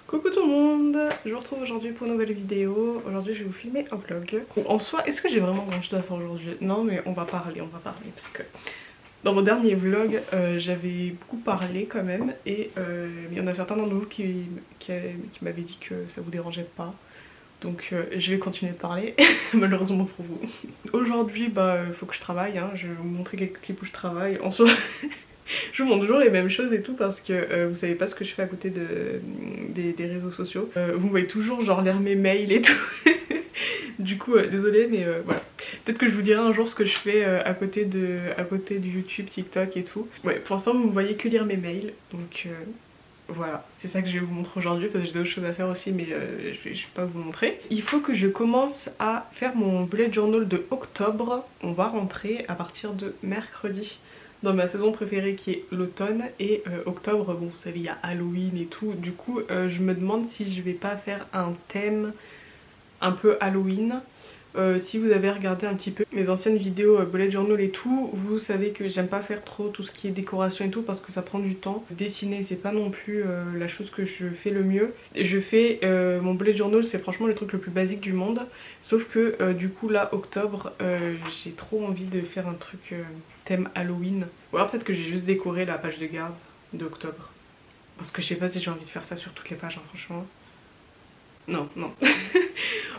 Coucou tout le monde, je vous retrouve aujourd'hui pour une nouvelle vidéo. Aujourd'hui je vais vous filmer un vlog. En soi, est-ce que j'ai vraiment grand chose à faire aujourd'hui? Non, mais on va parler parce que dans mon dernier vlog j'avais beaucoup parlé quand même. Et il y en a certains d'entre vous qui m'avaient dit que ça vous dérangeait pas. Donc je vais continuer de parler, malheureusement pour vous. Aujourd'hui faut que je travaille, hein. Je vais vous montrer quelques clips où je travaille. En soi je vous montre toujours les mêmes choses et tout parce que vous savez pas ce que je fais à côté des réseaux sociaux. Vous me voyez toujours genre lire mes mails et tout. Du coup désolée mais voilà. Peut-être que je vous dirai un jour ce que je fais à côté du YouTube, TikTok et tout. Ouais, pour l'instant vous me voyez que lire mes mails, donc voilà, c'est ça que je vais vous montrer aujourd'hui parce que j'ai d'autres choses à faire aussi mais je vais pas vous montrer. Il faut que je commence à faire mon bullet journal de octobre. On va rentrer à partir de mercredi dans ma saison préférée qui est l'automne. Et octobre, bon vous savez il y a Halloween et tout. Du coup je me demande si je vais pas faire un thème un peu Halloween. Si vous avez regardé un petit peu mes anciennes vidéos bullet journal et tout, vous savez que j'aime pas faire trop tout ce qui est décoration et tout parce que ça prend du temps. Dessiner c'est pas non plus la chose que je fais le mieux. Je fais mon bullet journal, c'est franchement le truc le plus basique du monde. Sauf que du coup là octobre j'ai trop envie de faire un truc thème Halloween. Ou alors peut-être que j'ai juste décoré la page de garde d'octobre. Parce que je sais pas si j'ai envie de faire ça sur toutes les pages hein, franchement. Non, non.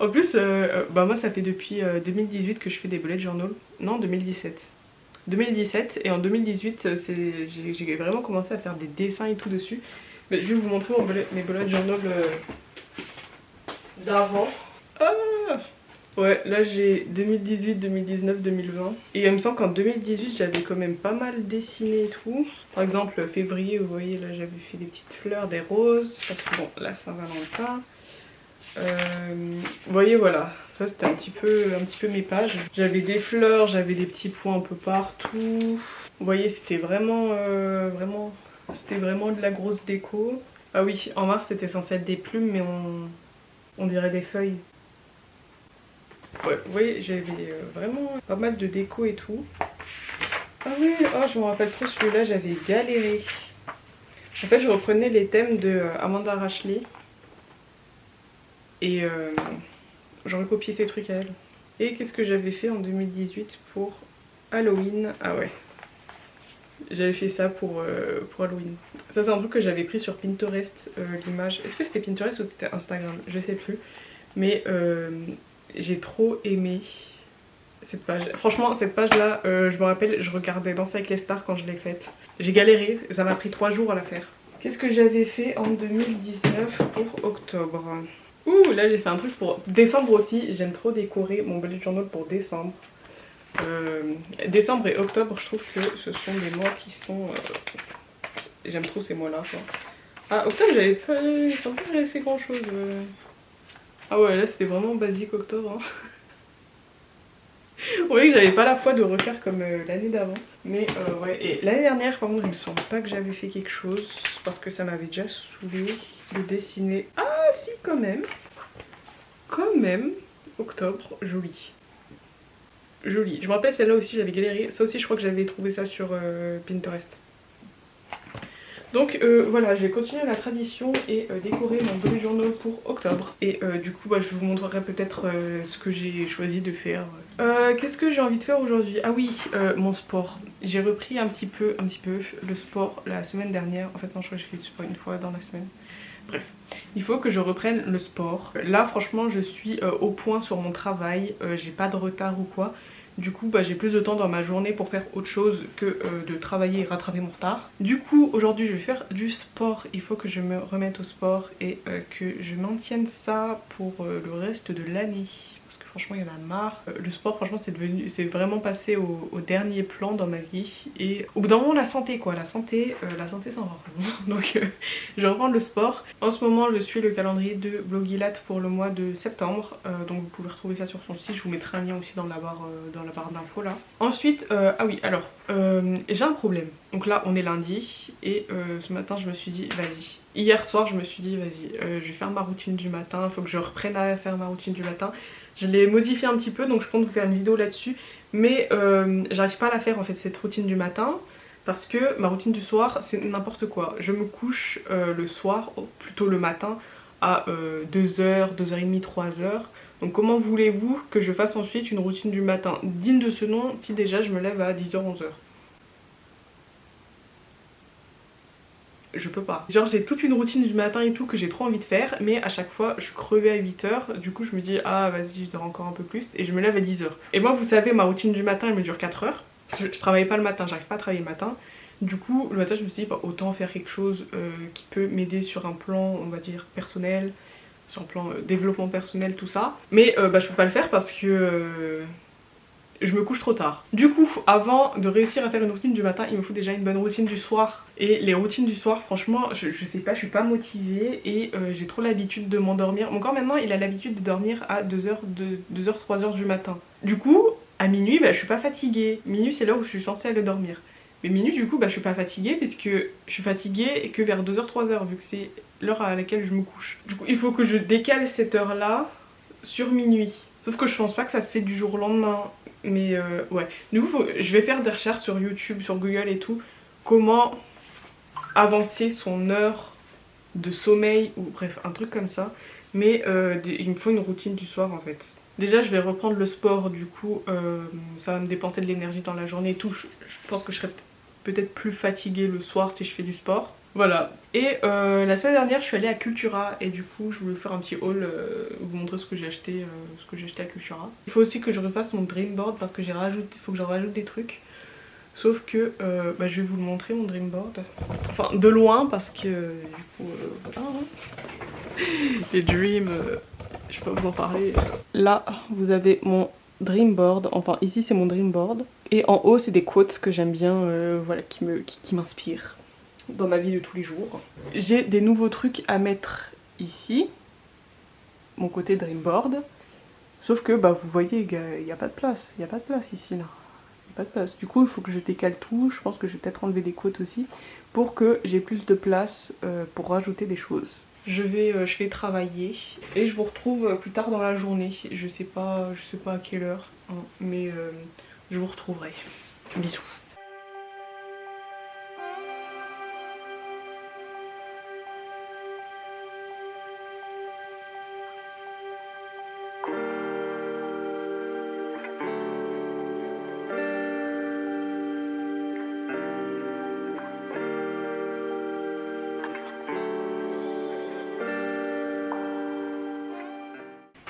En plus, moi ça fait depuis 2018 que je fais des bullet journal. Non, 2017. 2017 et en 2018 j'ai vraiment commencé à faire des dessins et tout dessus. Mais je vais vous montrer mes bullet journal d'avant. Ah ouais, là j'ai 2018, 2019, 2020. Et il me semble qu'en 2018 j'avais quand même pas mal dessiné et tout. Par exemple février, vous voyez là j'avais fait des petites fleurs, des roses. Parce que bon, là Saint-Valentin. Vous voyez voilà, ça c'était un petit peu mes pages. J'avais des fleurs, j'avais des petits points un peu partout. Vous voyez c'était vraiment de la grosse déco. Ah oui, en mars c'était censé être des plumes mais on dirait des feuilles. Ouais, vous voyez j'avais vraiment pas mal de déco et tout. Ah oui, oh je me rappelle trop celui-là, j'avais galéré. En fait je reprenais les thèmes de Amanda Rashley. Et j'aurais copié ces trucs à elle. Et qu'est-ce que j'avais fait en 2018 pour Halloween? Ah ouais, j'avais fait ça pour Halloween. Ça c'est un truc que j'avais pris sur Pinterest, l'image. Est-ce que c'était Pinterest ou c'était Instagram? Je sais plus. Mais j'ai trop aimé cette page. Franchement cette page là, je me rappelle, je regardais Danser avec les stars quand je l'ai faite. J'ai galéré, ça m'a pris 3 jours à la faire. Qu'est-ce que j'avais fait en 2019 pour octobre? Ouh, là j'ai fait un truc pour décembre aussi. J'aime trop décorer mon bullet journal pour décembre. Décembre et octobre, je trouve que ce sont des mois qui sont... J'aime trop ces mois-là. Ah, octobre, j'avais fait grand chose. Ah ouais, là c'était vraiment basique octobre. Hein. Vous voyez que j'avais pas la foi de refaire comme l'année d'avant. Mais ouais, et l'année dernière, par contre, il me semble pas que j'avais fait quelque chose parce que ça m'avait déjà saoulé de dessiner. Ah si, quand même. Quand même. Octobre, joli. Joli. Je me rappelle celle-là aussi, j'avais galéré. Ça aussi, je crois que j'avais trouvé ça sur Pinterest. Donc voilà, j'ai continué la tradition et décoré mon bullet journal pour octobre. Et du coup, je vous montrerai peut-être ce que j'ai choisi de faire. Qu'est-ce que j'ai envie de faire aujourd'hui? Ah oui, mon sport. J'ai repris un petit peu le sport la semaine dernière. En fait non, je crois que j'ai fait du sport une fois dans la semaine. Bref, il faut que je reprenne le sport. Là franchement je suis au point sur mon travail, j'ai pas de retard ou quoi. Du coup j'ai plus de temps dans ma journée pour faire autre chose que de travailler et rattraper mon retard. Du coup aujourd'hui je vais faire du sport, il faut que je me remette au sport et que je maintienne ça pour le reste de l'année. Parce que franchement il y en a marre. Le sport franchement c'est vraiment passé au dernier plan dans ma vie. Et au bout d'un moment la santé quoi, la santé s'en va vraiment. Donc je reprends le sport. En ce moment je suis le calendrier de Blogilat pour le mois de septembre. Donc vous pouvez retrouver ça sur son site, je vous mettrai un lien aussi dans la barre d'infos là. Ensuite, ah oui alors j'ai un problème. Donc là on est lundi et ce matin je me suis dit vas-y. Hier soir je me suis dit vas-y, je vais faire ma routine du matin, il faut que je reprenne à faire ma routine du matin. Je l'ai modifié un petit peu donc je compte vous faire une vidéo là-dessus. Mais j'arrive pas à la faire en fait cette routine du matin. parce que ma routine du soir c'est n'importe quoi. Je me couche le soir, plutôt le matin, à 2h, 2h30, 3h. Donc comment voulez-vous que je fasse ensuite une routine du matin digne de ce nom si déjà je me lève à 10h, 11h? Je peux pas. Genre j'ai toute une routine du matin et tout que j'ai trop envie de faire, mais à chaque fois je suis crevée à 8h, du coup je me dis ah vas-y je dors encore un peu plus et je me lève à 10h. Et moi vous savez ma routine du matin elle me dure 4h, parce que je travaille pas le matin, j'arrive pas à travailler le matin. Du coup le matin je me suis dit bah, autant faire quelque chose qui peut m'aider sur un plan on va dire personnel, sur un plan développement personnel tout ça. Mais bah, je peux pas le faire parce que je me couche trop tard. Du coup, avant de réussir à faire une routine du matin, il me faut déjà une bonne routine du soir. Et les routines du soir, franchement, je sais pas, je suis pas motivée et j'ai trop l'habitude de m'endormir. Mon corps maintenant, il a l'habitude de dormir à 2h, 3h du matin. Du coup, à minuit, bah, je suis pas fatiguée. Minuit, c'est l'heure où je suis censée aller dormir. Mais minuit, du coup, bah, je suis pas fatiguée parce que je suis fatiguée que vers 2h, 3h, vu que c'est l'heure à laquelle je me couche. Du coup, il faut que je décale cette heure-là sur minuit. Sauf que je pense pas que ça se fait du jour au lendemain. Mais ouais, du coup je vais faire des recherches sur YouTube, sur Google et tout, comment avancer son heure de sommeil ou bref un truc comme ça. Mais il me faut une routine du soir en fait. Déjà je vais reprendre le sport, du coup ça va me dépenser de l'énergie dans la journée et tout. Je pense que je serai peut-être plus fatiguée le soir si je fais du sport. Voilà. Et la semaine dernière je suis allée à Cultura et du coup je voulais faire un petit haul, vous montrer ce que j'ai acheté, à Cultura. Il faut aussi que je refasse mon dream board parce que il faut que je rajoute des trucs. Sauf que bah, je vais vous le montrer mon dream board. Enfin de loin parce que du coup voilà. Les dreams, je peux pas vous en parler. Là vous avez mon dream board, enfin ici c'est mon dream board. Et en haut c'est des quotes que j'aime bien, voilà, qui m'inspirent dans ma vie de tous les jours. J'ai des nouveaux trucs à mettre ici, mon côté dreamboard, sauf que bah vous voyez il n'y a pas de place, il n'y a pas de place ici là, il n'y a pas de place. Du coup il faut que je décale tout, je pense que je vais peut-être enlever des quotes aussi pour que j'ai plus de place pour rajouter des choses. Je vais travailler et je vous retrouve plus tard dans la journée, je sais pas à quelle heure, hein, mais je vous retrouverai. Bisous.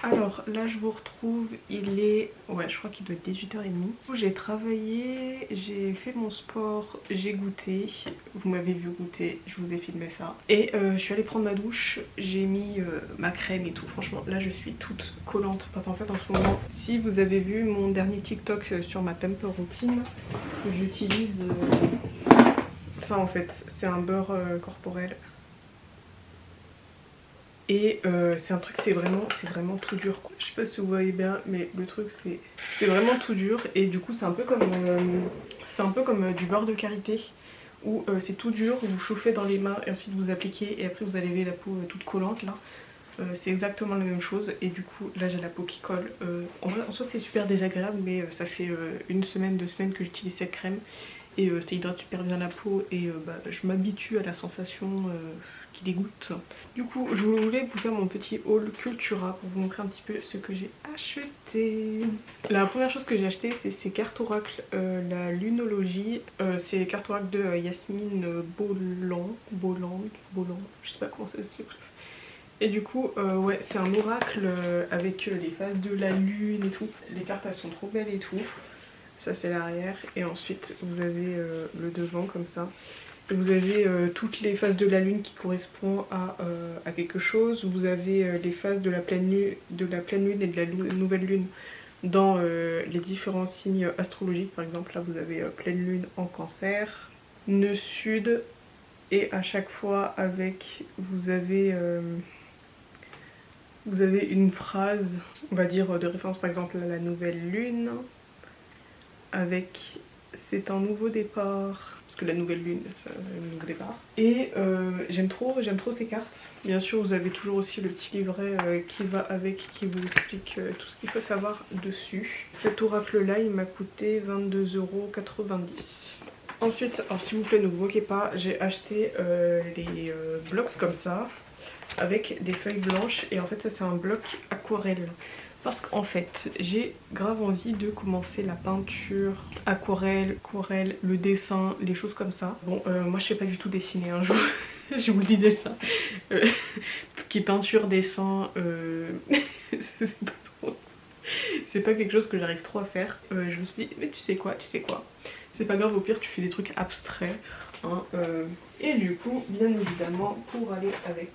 Alors là je vous retrouve, il est... ouais je crois qu'il doit être 18h30. J'ai travaillé, j'ai fait mon sport, j'ai goûté, vous m'avez vu goûter, je vous ai filmé ça. Et je suis allée prendre ma douche, j'ai mis ma crème et tout, franchement là je suis toute collante. Parce qu'en fait en ce moment, si vous avez vu mon dernier TikTok sur ma pamper routine, j'utilise ça en fait, c'est un beurre corporel. Et c'est un truc, c'est vraiment tout dur quoi. Je sais pas si vous voyez bien mais le truc c'est vraiment tout dur. Et du coup c'est un peu comme du beurre de karité où c'est tout dur, vous chauffez dans les mains et ensuite vous appliquez et après vous allez la peau toute collante là. C'est exactement la même chose et du coup là j'ai la peau qui colle. En vrai en soi c'est super désagréable mais ça fait une semaine, 2 semaines que j'utilise cette crème et ça hydrate super bien la peau et bah, je m'habitue à la sensation qui dégoûte. Du coup je voulais vous faire mon petit haul Cultura pour vous montrer un petit peu ce que j'ai acheté. La première chose que j'ai acheté c'est ces cartes oracle, la lunologie, c'est les cartes oracle de Yasmine Boland, je sais pas comment ça se dit, bref. Et du coup ouais c'est un oracle avec les phases de la lune et tout. Les cartes elles sont trop belles et tout. Ça c'est l'arrière et ensuite vous avez le devant comme ça. Et vous avez toutes les phases de la lune qui correspondent à quelque chose. Vous avez les phases de la pleine lune et de la nouvelle lune dans les différents signes astrologiques. Par exemple là vous avez pleine lune en cancer, nœud sud et à chaque fois avec vous avez une phrase on va dire de référence, par exemple à la nouvelle lune avec c'est un nouveau départ, parce que la nouvelle lune c'est un nouveau départ. Et j'aime trop ces cartes. Bien sûr vous avez toujours aussi le petit livret qui va avec, qui vous explique tout ce qu'il faut savoir dessus. Cet oracle là il m'a coûté 22,90 €. Ensuite, alors s'il vous plaît ne vous moquez pas, j'ai acheté les blocs comme ça avec des feuilles blanches et en fait ça c'est un bloc aquarelle. Parce qu'en fait j'ai grave envie de commencer la peinture, aquarelle, le dessin, les choses comme ça. Bon moi je sais pas du tout dessiner hein, je vous le dis déjà. Tout ce qui est peinture, dessin, c'est pas trop... C'est pas quelque chose que j'arrive trop à faire. Je me suis dit mais tu sais quoi, c'est pas grave, au pire tu fais des trucs abstraits hein, Et du coup bien évidemment pour aller avec,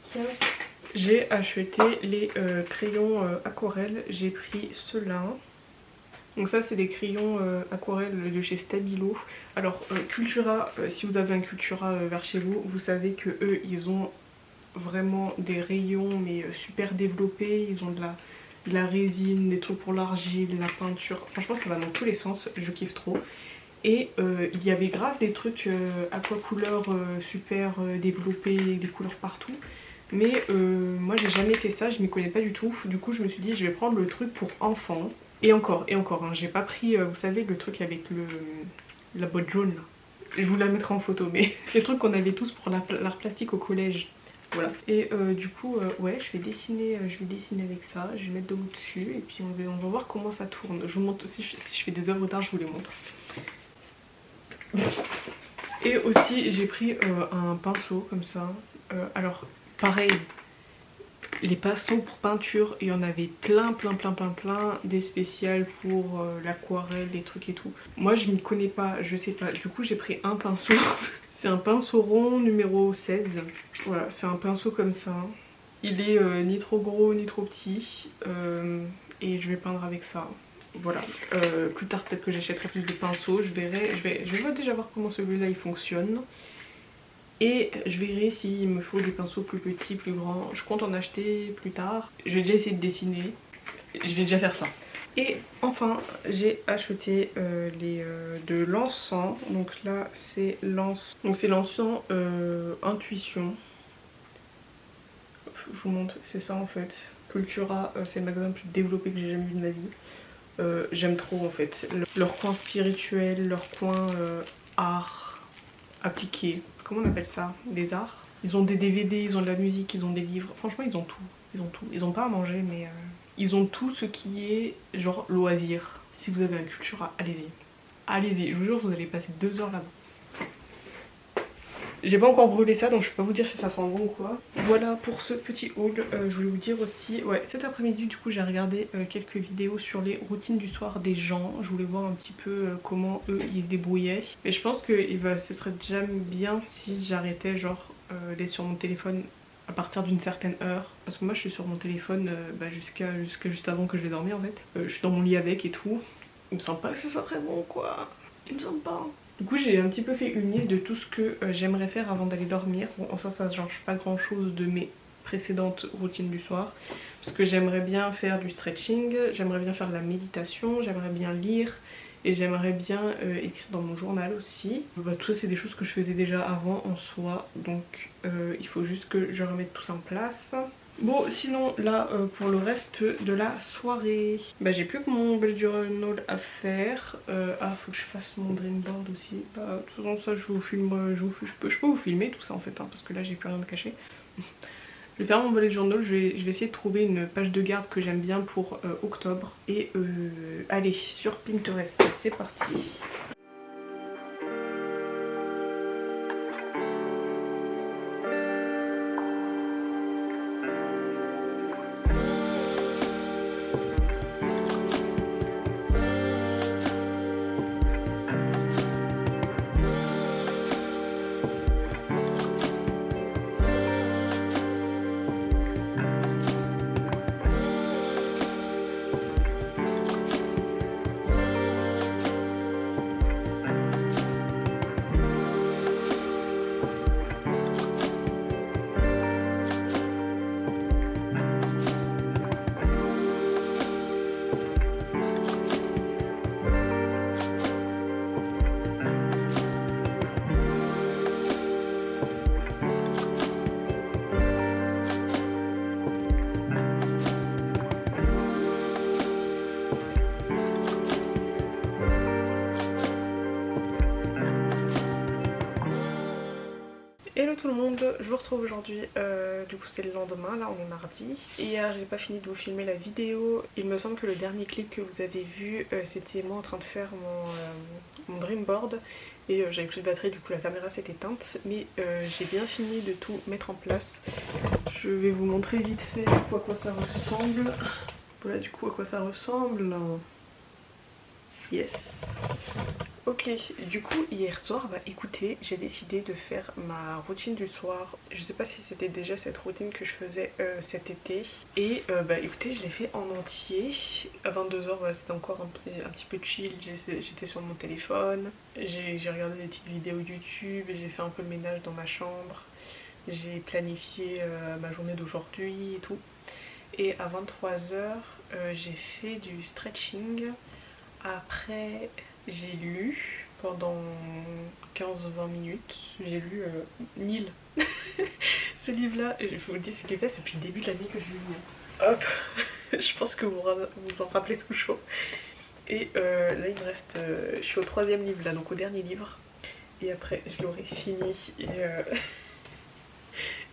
j'ai acheté les crayons aquarelles. J'ai pris ceux-là. Donc ça c'est des crayons aquarelles de chez Stabilo. Alors Cultura, si vous avez un Cultura vers chez vous, vous savez que eux ils ont vraiment des rayons mais super développés. Ils ont de la résine, des trucs pour l'argile, la peinture. Franchement ça va dans tous les sens, je kiffe trop. Et il y avait grave des trucs aquacouleur super développés, des couleurs partout. Mais moi j'ai jamais fait ça, je m'y connais pas du tout. Du coup je me suis dit je vais prendre le truc pour enfants. Et encore hein, j'ai pas pris, vous savez le truc avec la boîte jaune là. Je vous la mettrai en photo, mais les trucs qu'on avait tous pour l'art plastique au collège. Voilà. Et du coup ouais je vais dessiner avec ça, je vais mettre de l'eau dessus et puis on va voir comment ça tourne. Je vous montre, si je fais des œuvres d'art je vous les montre. Et aussi j'ai pris un pinceau comme ça. Alors pareil, les pinceaux pour peinture, il y en avait plein, des spéciales pour l'aquarelle, des trucs et tout. Moi je m'y connais pas, je sais pas, du coup j'ai pris un pinceau. C'est un pinceau rond numéro 16. Voilà, c'est un pinceau comme ça. Il est ni trop gros ni trop petit. Et je vais peindre avec ça. Voilà, plus tard peut-être que j'achèterai plus de pinceaux, je verrai, je vais déjà voir comment celui-là il fonctionne. Et je verrai s'il me faut des pinceaux plus petits, plus grands. Je compte en acheter plus tard. Je vais déjà essayer de dessiner. Je vais déjà faire ça. Et enfin, j'ai acheté de l'encens. Donc là, c'est l'encens. Donc c'est l'encens Intuition. Je vous montre, c'est ça en fait. Cultura, c'est le magasin le plus développé que j'ai jamais vu de ma vie. J'aime trop en fait. Leur coin spirituel, leur coin art appliqué. Comment on appelle ça? Des arts. Ils ont des DVD, ils ont de la musique, ils ont des livres. Franchement, ils ont tout. Ils ont tout. Ils ont pas à manger, mais ils ont tout ce qui est genre loisir. Si vous avez un Cultura, allez-y. Allez-y, je vous jure, vous allez passer 2 heures là-bas. J'ai pas encore brûlé ça donc je peux pas vous dire si ça sent bon ou quoi. Voilà pour ce petit haul. Je voulais vous dire aussi, ouais, cet après-midi du coup j'ai regardé quelques vidéos sur les routines du soir des gens. Je voulais voir un petit peu comment eux ils se débrouillaient. Et je pense que ce serait déjà bien si j'arrêtais genre d'être sur mon téléphone à partir d'une certaine heure. Parce que moi je suis sur mon téléphone jusqu'à juste avant que je vais dormir en fait. Je suis dans mon lit avec et tout. Il me semble pas que ce soit très bon quoi. Il me semble pas. Du coup j'ai un petit peu fait une liste de tout ce que j'aimerais faire avant d'aller dormir. Bon en soi ça ne change pas grand chose de mes précédentes routines du soir. Parce que j'aimerais bien faire du stretching, j'aimerais bien faire de la méditation, j'aimerais bien lire. Et j'aimerais bien écrire dans mon journal aussi. Tout ça c'est des choses que je faisais déjà avant en soi. Donc il faut juste que je remette tout ça en place. Bon sinon là pour le reste de la soirée, j'ai plus que mon bullet journal à faire. Faut que je fasse mon dream board aussi. De toute façon ça je vous filme, je peux vous filmer tout ça en fait hein, parce que là j'ai plus rien à me cacher. Je vais faire mon bullet journal, je vais essayer de trouver une page de garde que j'aime bien pour octobre. Et allez sur Pinterest, c'est parti. tout le monde, je vous retrouve aujourd'hui, du coup c'est le lendemain, là on est mardi. Hier j'ai pas fini de vous filmer la vidéo, il me semble que le dernier clip que vous avez vu c'était moi en train de faire mon dreamboard et j'avais plus de batterie, du coup la caméra s'est éteinte, mais j'ai bien fini de tout mettre en place. Je vais vous montrer vite fait à quoi ça ressemble. Voilà du coup à quoi ça ressemble. Yes. Ok, du coup hier soir, bah écoutez, j'ai décidé de faire ma routine du soir. Je sais pas si c'était déjà cette routine que je faisais cet été. Et bah écoutez, je l'ai fait en entier. À 22h, bah, c'était encore un petit peu chill, j'étais sur mon téléphone. J'ai regardé des petites vidéos YouTube, j'ai fait un peu le ménage dans ma chambre. J'ai planifié ma journée d'aujourd'hui et tout. Et à 23h, j'ai fait du stretching. Après, j'ai lu pendant 15-20 minutes. J'ai lu Nil. Ce livre-là, je vous le dis, ce livre-là, c'est depuis le début de l'année que je le lis. Hop, je pense que vous vous en rappelez tout chaud. Et là, il me reste. Je suis au 3e livre, là, donc au dernier livre. Et après, je l'aurai fini. Et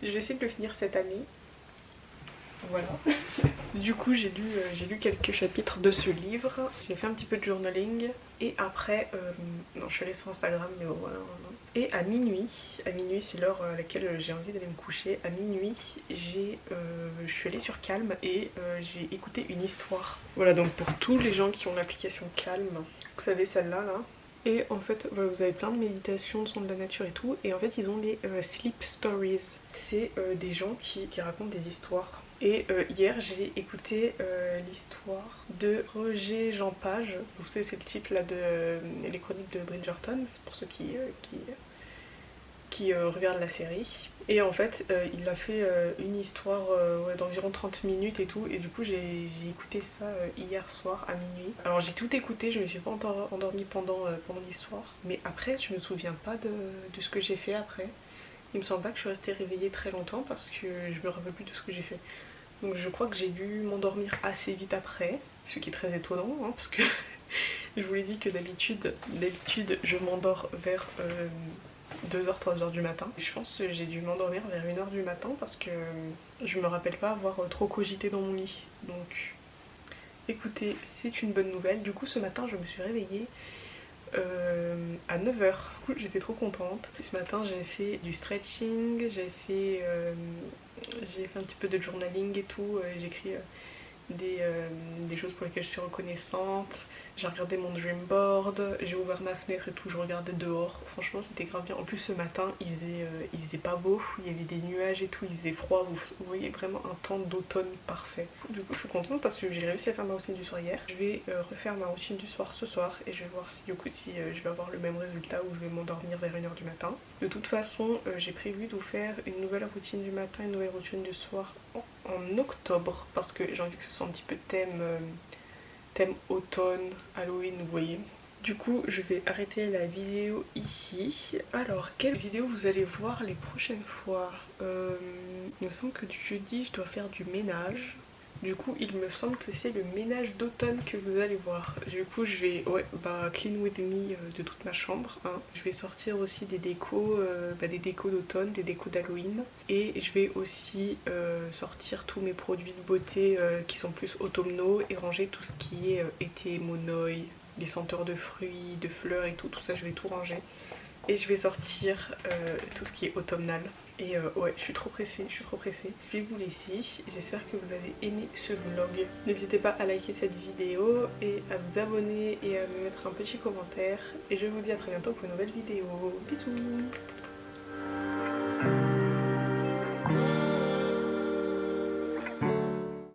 je vais essayer de le finir cette année. Voilà. Du coup j'ai lu quelques chapitres de ce livre, j'ai fait un petit peu de journaling et après, non je suis allée sur Instagram mais bon voilà. Et à minuit c'est l'heure à laquelle j'ai envie d'aller me coucher, à minuit je suis allée sur Calm et j'ai écouté une histoire. Voilà donc pour tous les gens qui ont l'application Calm, vous savez celle-là là. Et en fait voilà, vous avez plein de méditations, de sons de la nature et tout, et en fait ils ont les sleep stories. C'est des gens qui racontent des histoires. Et hier j'ai écouté l'histoire de Roger Jean Page. Vous savez c'est le type là de les chroniques de Bridgerton, c'est pour ceux qui regardent la série. Et en fait il a fait une histoire ouais, d'environ 30 minutes et tout. Et du coup j'ai écouté ça hier soir à minuit. Alors j'ai tout écouté, je me suis pas endormie pendant l'histoire. Mais après je me souviens pas de ce que j'ai fait après. Il me semble pas que je suis restée réveillée très longtemps parce que je me rappelle plus de ce que j'ai fait. Donc je crois que j'ai dû m'endormir assez vite après, ce qui est très étonnant hein, parce que je vous l'ai dit que d'habitude je m'endors vers 2h-3h du matin. Je pense que j'ai dû m'endormir vers 1h du matin parce que je me rappelle pas avoir trop cogité dans mon lit. Donc écoutez, c'est une bonne nouvelle. Du coup ce matin je me suis réveillée à 9h. J'étais trop contente. Et ce matin j'ai fait du stretching, j'ai fait un petit peu de journaling et tout, j'ai écrit des choses pour lesquelles je suis reconnaissante, j'ai regardé mon dream board, j'ai ouvert ma fenêtre et tout, je regardais dehors, franchement c'était grave bien. En plus ce matin il faisait pas beau, il y avait des nuages et tout, il faisait froid, vous voyez vraiment un temps d'automne parfait. Du coup je suis contente parce que j'ai réussi à faire ma routine du soir hier. Je vais refaire ma routine du soir ce soir et je vais voir si du coup si je vais avoir le même résultat ou je vais m'endormir vers 1h du matin. De toute façon j'ai prévu de vous faire une nouvelle routine du matin, une nouvelle routine du soir en octobre parce que j'ai envie que ce soit un petit peu thème automne, Halloween, vous voyez. Du coup je vais arrêter la vidéo ici. Alors quelle vidéo vous allez voir les prochaines fois? Il me semble que du jeudi je dois faire du ménage. Du coup il me semble que c'est le ménage d'automne que vous allez voir. Du coup je vais clean with me de toute ma chambre hein. Je vais sortir aussi des décos d'automne, des décos d'Halloween. Et je vais aussi sortir tous mes produits de beauté qui sont plus automnaux et ranger tout ce qui est été, monoï, les senteurs de fruits, de fleurs et tout ça je vais tout ranger. Et je vais sortir tout ce qui est automnal. Et ouais, je suis trop pressée. Je vais vous laisser. J'espère que vous avez aimé ce vlog. N'hésitez pas à liker cette vidéo et à vous abonner et à me mettre un petit commentaire. Et je vous dis à très bientôt pour une nouvelle vidéo. Bisous.